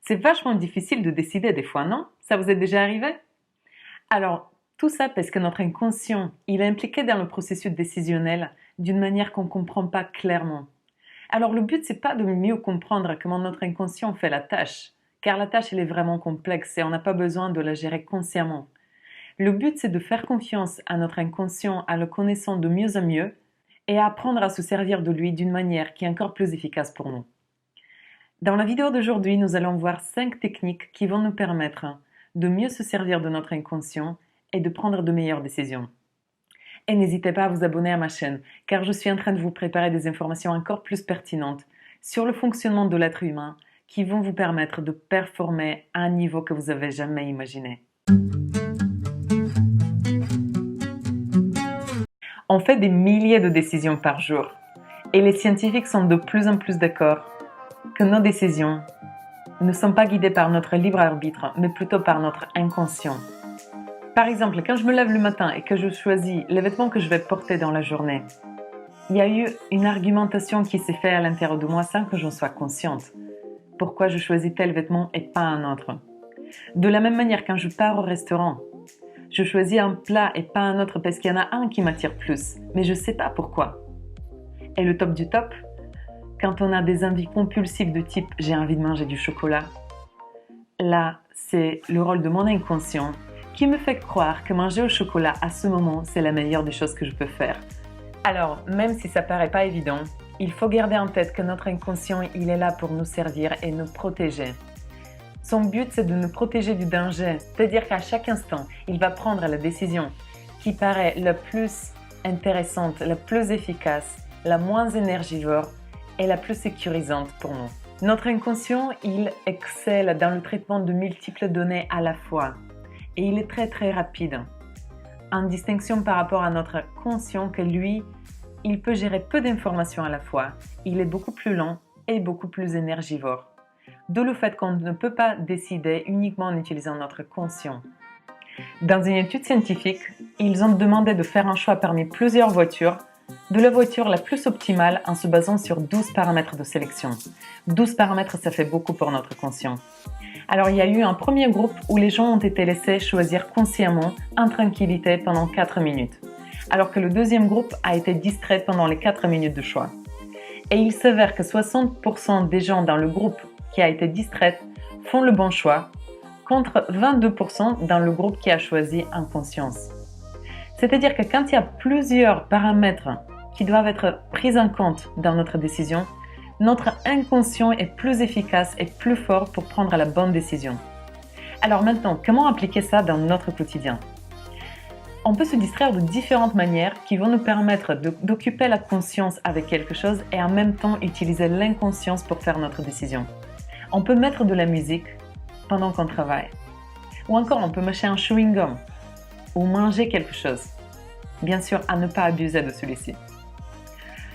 C'est vachement difficile de décider des fois, non? Ça vous est déjà arrivé? Alors, tout ça parce que notre inconscient, il est impliqué dans le processus décisionnel d'une manière qu'on ne comprend pas clairement. Alors, le but, c'est pas de mieux comprendre comment notre inconscient fait la tâche, car la tâche, elle est vraiment complexe et on n'a pas besoin de la gérer consciemment. Le but, c'est de faire confiance à notre inconscient en le connaissant de mieux en mieux et à apprendre à se servir de lui d'une manière qui est encore plus efficace pour nous. Dans la vidéo d'aujourd'hui, nous allons voir 5 techniques qui vont nous permettre de mieux se servir de notre inconscient et de prendre de meilleures décisions. Et n'hésitez pas à vous abonner à ma chaîne, car je suis en train de vous préparer des informations encore plus pertinentes sur le fonctionnement de l'être humain qui vont vous permettre de performer à un niveau que vous n'avez jamais imaginé. On fait des milliers de décisions par jour et les scientifiques sont de plus en plus d'accord que nos décisions ne sont pas guidées par notre libre arbitre, mais plutôt par notre inconscient. Par exemple, quand je me lève le matin et que je choisis les vêtements que je vais porter dans la journée, il y a eu une argumentation qui s'est faite à l'intérieur de moi sans que j'en sois consciente. Pourquoi je choisis tel vêtement et pas un autre? De la même manière, quand je pars au restaurant, je choisis un plat et pas un autre parce qu'il y en a un qui m'attire plus, mais je ne sais pas pourquoi. Et le top du top, quand on a des envies compulsives de type « j'ai envie de manger du chocolat », là, c'est le rôle de mon inconscient qui me fait croire que manger au chocolat à ce moment, c'est la meilleure des choses que je peux faire. Alors, même si ça paraît pas évident, il faut garder en tête que notre inconscient, il est là pour nous servir et nous protéger. Son but, c'est de nous protéger du danger, c'est-à-dire qu'à chaque instant, il va prendre la décision qui paraît la plus intéressante, la plus efficace, la moins énergivore et la plus sécurisante pour nous. Notre inconscient, il excelle dans le traitement de multiples données à la fois et il est très très rapide. En distinction par rapport à notre conscient que lui, il peut gérer peu d'informations à la fois, il est beaucoup plus lent et beaucoup plus énergivore. D'où le fait qu'on ne peut pas décider uniquement en utilisant notre conscient. Dans une étude scientifique, ils ont demandé de faire un choix parmi plusieurs voitures, de la voiture la plus optimale en se basant sur 12 paramètres de sélection. 12 paramètres, ça fait beaucoup pour notre conscient. Alors, il y a eu un premier groupe où les gens ont été laissés choisir consciemment, en tranquillité, pendant 4 minutes, alors que le deuxième groupe a été distrait pendant les 4 minutes de choix. Et il s'avère que 60% des gens dans le groupe qui a été distrait font le bon choix, contre 22% dans le groupe qui a choisi en conscience. C'est-à-dire que quand il y a plusieurs paramètres qui doivent être pris en compte dans notre décision, notre inconscient est plus efficace et plus fort pour prendre la bonne décision. Alors maintenant, comment appliquer ça dans notre quotidien? On peut se distraire de différentes manières qui vont nous permettre d'occuper la conscience avec quelque chose et en même temps utiliser l'inconscience pour faire notre décision. On peut mettre de la musique pendant qu'on travaille. Ou encore, on peut mâcher un chewing-gum ou manger quelque chose. Bien sûr, à ne pas abuser de celui-ci.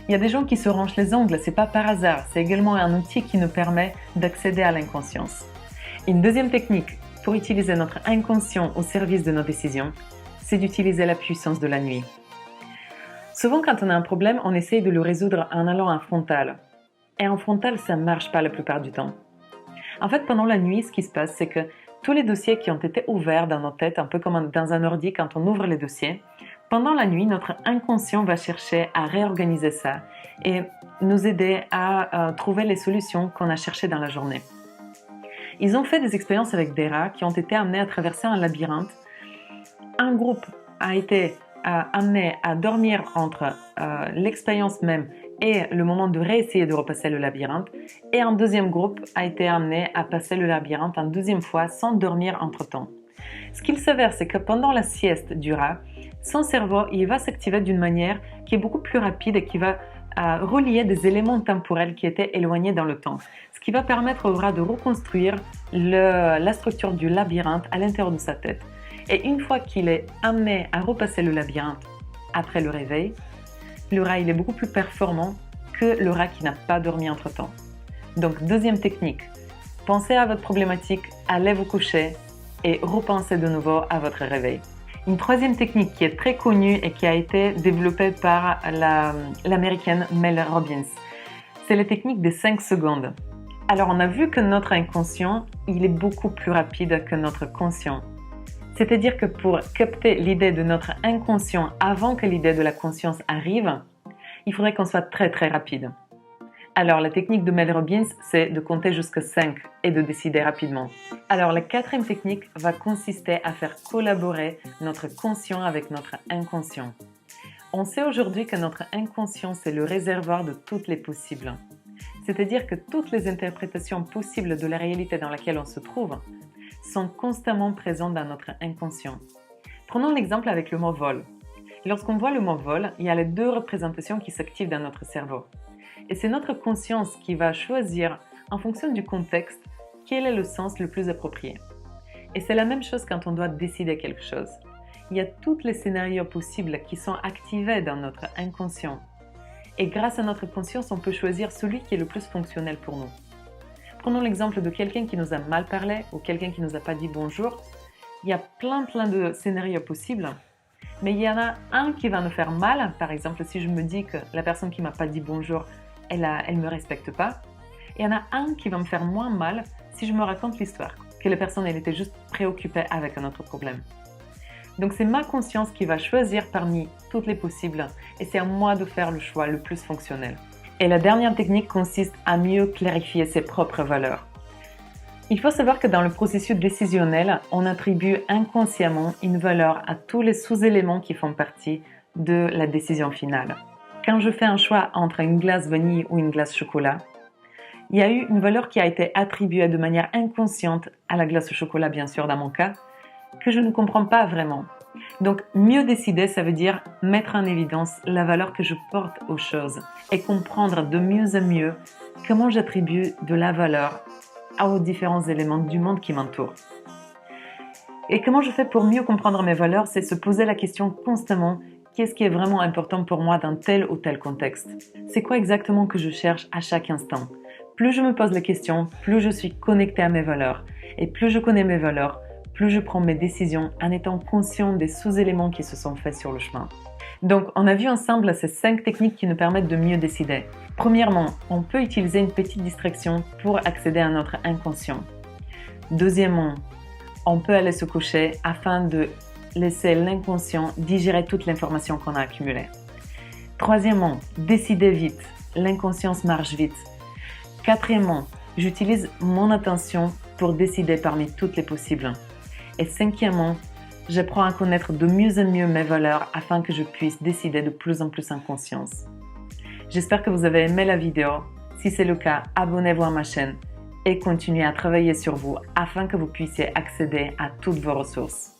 Il y a des gens qui se rongent les ongles, c'est pas par hasard, c'est également un outil qui nous permet d'accéder à l'inconscience. Une deuxième technique pour utiliser notre inconscient au service de nos décisions, c'est d'utiliser la puissance de la nuit. Souvent, quand on a un problème, on essaye de le résoudre en allant en frontal. Et en frontal, ça ne marche pas la plupart du temps. En fait, pendant la nuit, ce qui se passe, c'est que tous les dossiers qui ont été ouverts dans nos têtes, un peu comme dans un ordi quand on ouvre les dossiers, pendant la nuit, notre inconscient va chercher à réorganiser ça et nous aider à trouver les solutions qu'on a cherchées dans la journée. Ils ont fait des expériences avec des rats qui ont été amenés à traverser un labyrinthe. Un groupe a été amené à dormir entre l'expérience même et le moment de réessayer de repasser le labyrinthe, et un deuxième groupe a été amené à passer le labyrinthe une deuxième fois sans dormir entre-temps. Ce qu'il s'avère, c'est que pendant la sieste du rat, son cerveau il va s'activer d'une manière qui est beaucoup plus rapide et qui va relier des éléments temporels qui étaient éloignés dans le temps. Ce qui va permettre au rat de reconstruire la structure du labyrinthe à l'intérieur de sa tête. Et une fois qu'il est amené à repasser le labyrinthe après le réveil, le rat il est beaucoup plus performant que le rat qui n'a pas dormi entre-temps. Donc, deuxième technique, pensez à votre problématique, allez vous coucher et repensez de nouveau à votre réveil. Une troisième technique qui est très connue et qui a été développée par l'américaine Mel Robbins, c'est la technique des 5 secondes. Alors on a vu que notre inconscient, il est beaucoup plus rapide que notre conscient. C'est-à-dire que pour capter l'idée de notre inconscient avant que l'idée de la conscience arrive, il faudrait qu'on soit très très rapide. Alors la technique de Mel Robbins, c'est de compter jusqu'à 5 et de décider rapidement. Alors la quatrième technique va consister à faire collaborer notre conscient avec notre inconscient. On sait aujourd'hui que notre inconscient, c'est le réservoir de toutes les possibles. C'est-à-dire que toutes les interprétations possibles de la réalité dans laquelle on se trouve sont constamment présentes dans notre inconscient. Prenons l'exemple avec le mot vol. Lorsqu'on voit le mot vol, il y a les deux représentations qui s'activent dans notre cerveau. Et c'est notre conscience qui va choisir, en fonction du contexte, quel est le sens le plus approprié. Et c'est la même chose quand on doit décider quelque chose. Il y a tous les scénarios possibles qui sont activés dans notre inconscient. Et grâce à notre conscience, on peut choisir celui qui est le plus fonctionnel pour nous. Prenons l'exemple de quelqu'un qui nous a mal parlé ou quelqu'un qui nous a pas dit bonjour. Il y a plein de scénarios possibles. Mais il y en a un qui va nous faire mal. Par exemple, si je me dis que la personne qui m'a pas dit bonjour, elle me respecte pas. Et il y en a un qui va me faire moins mal si je me raconte l'histoire, que la personne elle était juste préoccupée avec un autre problème. Donc c'est ma conscience qui va choisir parmi toutes les possibles et c'est à moi de faire le choix le plus fonctionnel. Et la dernière technique consiste à mieux clarifier ses propres valeurs. Il faut savoir que dans le processus décisionnel, on attribue inconsciemment une valeur à tous les sous-éléments qui font partie de la décision finale. Quand je fais un choix entre une glace vanille ou une glace chocolat, il y a eu une valeur qui a été attribuée de manière inconsciente à la glace au chocolat, bien sûr, dans mon cas, que je ne comprends pas vraiment. Donc, mieux décider, ça veut dire mettre en évidence la valeur que je porte aux choses et comprendre de mieux en mieux comment j'attribue de la valeur aux différents éléments du monde qui m'entourent. Et comment je fais pour mieux comprendre mes valeurs, c'est se poser la question constamment: qu'est-ce qui est vraiment important pour moi dans tel ou tel contexte? C'est quoi exactement que je cherche à chaque instant? Plus je me pose la question, plus je suis connectée à mes valeurs. Et plus je connais mes valeurs, plus je prends mes décisions en étant conscient des sous-éléments qui se sont faits sur le chemin. Donc, on a vu ensemble ces 5 techniques qui nous permettent de mieux décider. Premièrement, on peut utiliser une petite distraction pour accéder à notre inconscient. Deuxièmement, on peut aller se coucher afin de laisser l'inconscient digérer toute l'information qu'on a accumulée. Troisièmement, décider vite. L'inconscience marche vite. Quatrièmement, j'utilise mon attention pour décider parmi toutes les possibles. Et cinquièmement, j'apprends à connaître de mieux en mieux mes valeurs afin que je puisse décider de plus en plus en conscience. J'espère que vous avez aimé la vidéo. Si c'est le cas, abonnez-vous à ma chaîne et continuez à travailler sur vous afin que vous puissiez accéder à toutes vos ressources.